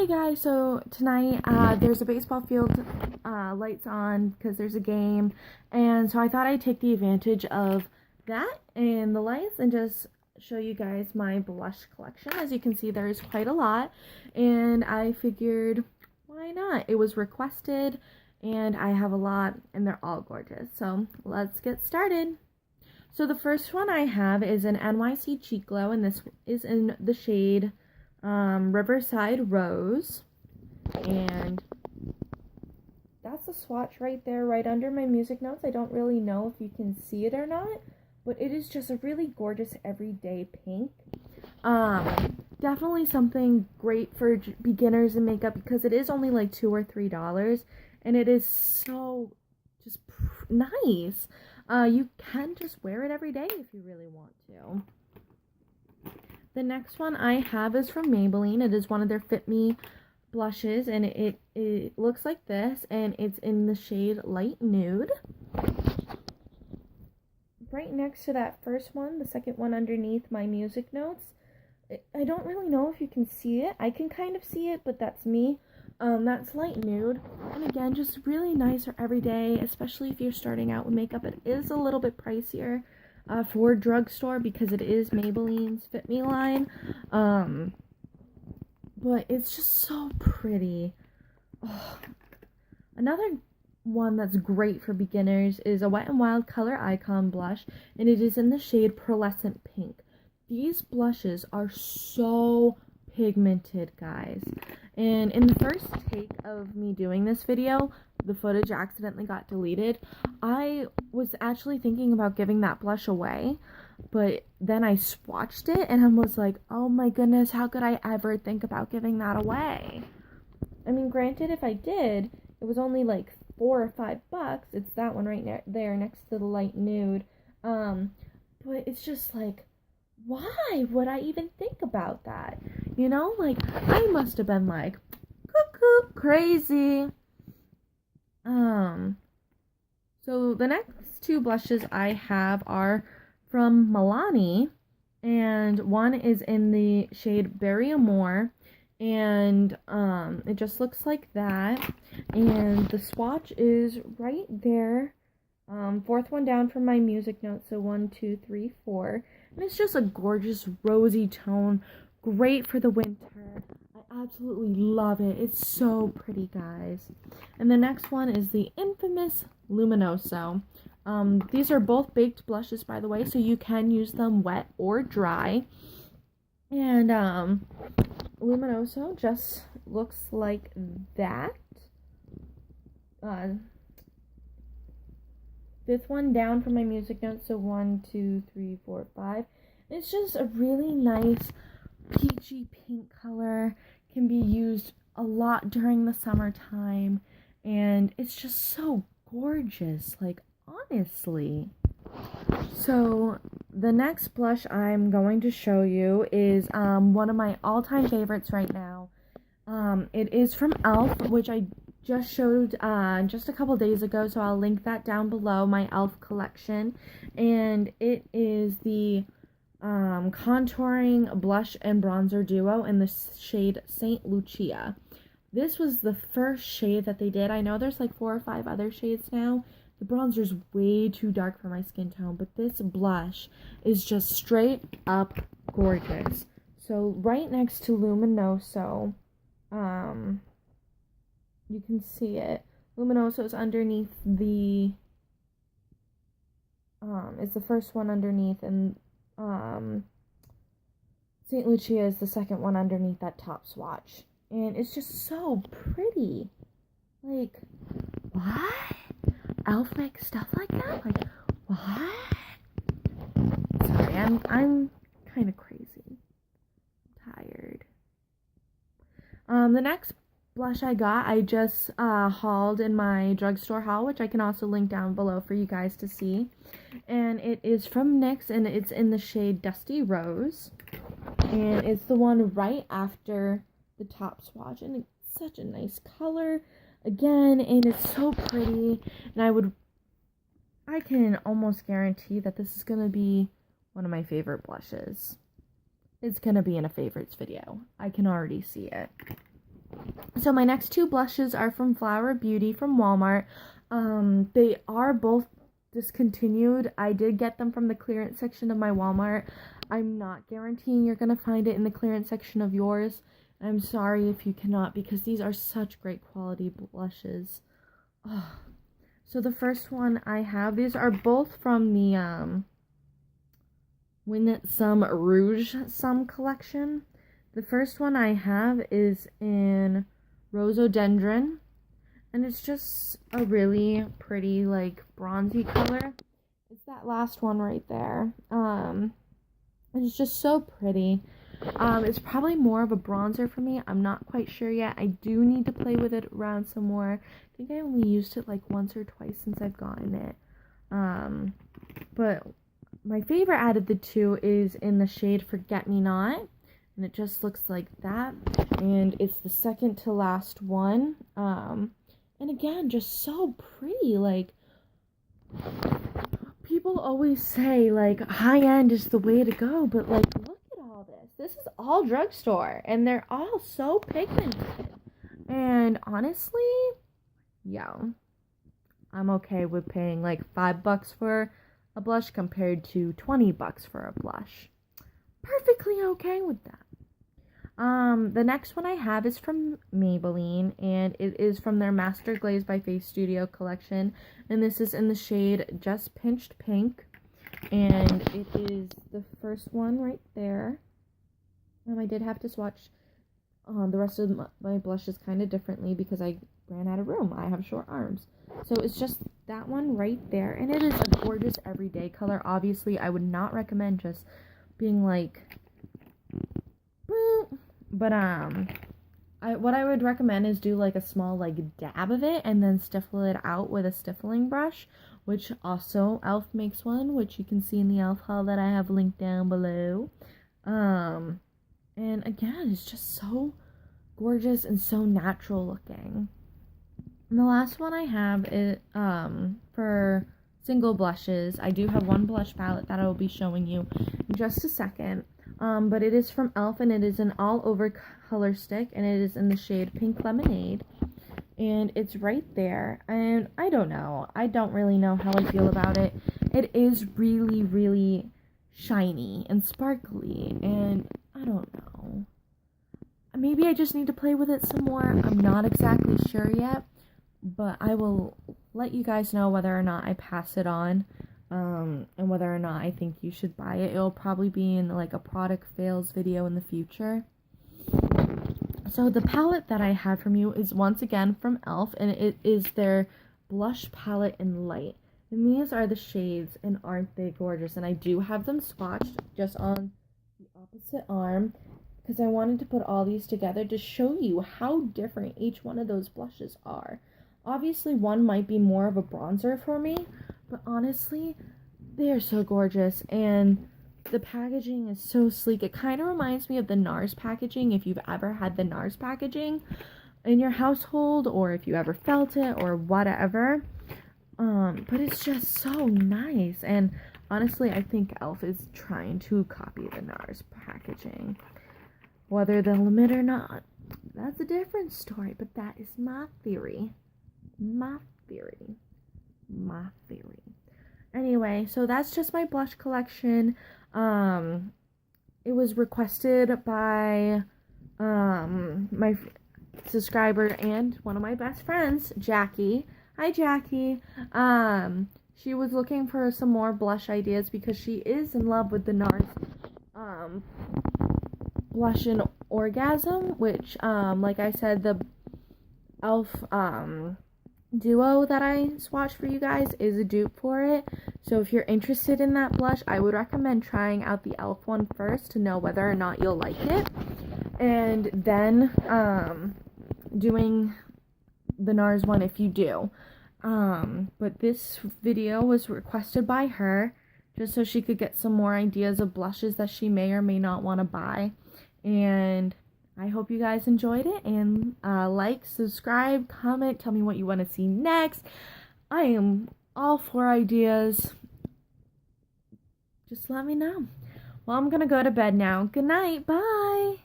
Hey guys, so tonight there's a baseball field, lights on because there's a game, and so I thought I'd take the advantage of that and the lights and just show you guys my blush collection. As you can see, there's quite a lot, and I figured why not? It was requested and I have a lot and they're all gorgeous. So let's get started. So the first one I have is an NYC Cheek Glow, and this is in the shade Riverside Rose, and that's a swatch right there, right under my music notes. I don't really know if you can see it or not, but it is just a really gorgeous everyday pink. Definitely something great for beginners in makeup because it is only like $2 or $3, and it is so just nice. You can just wear it every day if you really want to. The next one I have is from Maybelline. It is one of their Fit Me blushes, and it looks like this, and it's in the shade Light Nude. Right next to that first one, the second one underneath my music notes, I don't really know if you can see it. I can kind of see it, but that's me. That's Light Nude, and again, just really nice for every day, especially if you're starting out with makeup. It is a little bit pricier for drugstore because it is Maybelline's Fit Me line, but it's just so pretty. Oh. Another one that's great for beginners is a Wet n Wild Color Icon blush, and it is in the shade Pearlescent Pink. These blushes are so pigmented, guys, and in the first take of me doing this video, the footage accidentally got deleted. I was actually thinking about giving that blush away, but then I swatched it and I was like, oh my goodness, how could I ever think about giving that away? I mean, granted, if I did, it was only like $4 or $5. It's that one right there next to the Light Nude. But it's just like, why would I even think about that? You know, like, I must have been like, cuckoo, crazy. So the next two blushes I have are from Milani, and one is in the shade Berry Amore, and it just looks like that, and the swatch is right there, fourth one down from my music notes, so 1, 2, 3, 4, and it's just a gorgeous rosy tone, great for the winter. I absolutely love it. It's so pretty, guys. And the next one is the infamous Luminoso. These are both baked blushes, by the way, so you can use them wet or dry. And Luminoso just looks like that. Fifth one down from my music notes, so 1, 2, 3, 4, 5. It's just a really nice peachy pink color. Can be used a lot during the summertime, and it's just so gorgeous, like, honestly. So the next blush I'm going to show you is one of my all-time favorites right now. It is from e.l.f., which I just showed just a couple days ago, so I'll link that down below, my e.l.f. collection, and it is the contouring blush and bronzer duo in the shade Saint Lucia. This was the first shade that they did. I know there's like 4 or 5 other shades now. The bronzer's way too dark for my skin tone, but this blush is just straight up gorgeous. So right next to Luminoso, you can see it. Luminoso is underneath the is the first one underneath, and St. Lucia is the second one underneath that top swatch. And it's just so pretty. Like, what? e.l.f. makes stuff like that? Like, what? Sorry, I'm kind of crazy. I'm tired. The next blush I got, I just hauled in my drugstore haul, which I can also link down below for you guys to see. And it is from NYX, and it's in the shade Dusty Rose. And it's the one right after the top swatch, and it's such a nice color again, and it's so pretty, and I can almost guarantee that this is gonna be one of my favorite blushes. It's gonna be in a favorites video. I can already see it. So my next two blushes are from Flower Beauty from Walmart. They are both discontinued. I did get them from the clearance section of my Walmart. I'm not guaranteeing you're gonna find it in the clearance section of yours. I'm sorry if you cannot, because these are such great quality blushes. Oh. So the first one I have, these are both from the Winsome Rouge Some collection. The first one I have is in Rhododendron, and it's just a really pretty, like, bronzy color. It's that last one right there. It's just so pretty. It's probably more of a bronzer for me. I'm not quite sure yet. I do need to play with it around some more. I think I only used it like once or twice since I've gotten it. But my favorite out of the two is in the shade Forget Me Not. And it just looks like that. And it's the second to last one. And again, just so pretty. Like, people always say, like, high-end is the way to go. But, like, look at all this. This is all drugstore. And they're all so pigmented. And honestly, yeah, I'm okay with paying, like, $5 for a blush compared to $20 for a blush. Perfectly okay with that. The next one I have is from Maybelline, and it is from their Master Glaze by Face Studio collection, and this is in the shade Just Pinched Pink, and it is the first one right there. I did have to swatch the rest of my blushes kind of differently because I ran out of room. I have short arms. So it's just that one right there, and it is a gorgeous everyday color. Obviously, I would not recommend just being like, but what I would recommend is do like a small like dab of it and then stiffle it out with a stiffling brush, which also e.l.f. makes one, which you can see in the e.l.f. haul that I have linked down below. And again, it's just so gorgeous and so natural looking. And the last one I have is for single blushes. I do have one blush palette that I will be showing you in just a second. But it is from e.l.f. and it is an all-over color stick, and it is in the shade Pink Lemonade. And it's right there, and I don't know. I don't really know how I feel about it. It is really, really shiny and sparkly, and I don't know. Maybe I just need to play with it some more. I'm not exactly sure yet, but I will let you guys know whether or not I pass it on. And whether or not I think you should buy it. It'll probably be in like a product fails video in the future. So the palette that I have from you is once again from e.l.f. and it is their blush palette in light. And these are the shades, and aren't they gorgeous? And I do have them swatched just on the opposite arm because I wanted to put all these together to show you how different each one of those blushes are. Obviously, one might be more of a bronzer for me, but honestly, they are so gorgeous, and the packaging is so sleek. It kind of reminds me of the NARS packaging, if you've ever had the NARS packaging in your household, or if you ever felt it, or whatever. But it's just so nice, and honestly, I think e.l.f. is trying to copy the NARS packaging. Whether they'll admit or not, that's a different story, but that is my theory. My theory. Anyway, so that's just my blush collection. It was requested by my subscriber and one of my best friends, Jackie. Hi, Jackie. She was looking for some more blush ideas because she is in love with the NARS blush in Orgasm, which like I said, the e.l.f. Duo that I swatched for you guys is a dupe for it. So if you're interested in that blush, I would recommend trying out the e.l.f. one first to know whether or not you'll like it, and then doing the NARS one if you do. But this video was requested by her just so she could get some more ideas of blushes that she may or may not want to buy. And I hope you guys enjoyed it, and like, subscribe, comment, tell me what you want to see next. I am all for ideas. Just let me know. Well, I'm gonna go to bed now. Good night. Bye.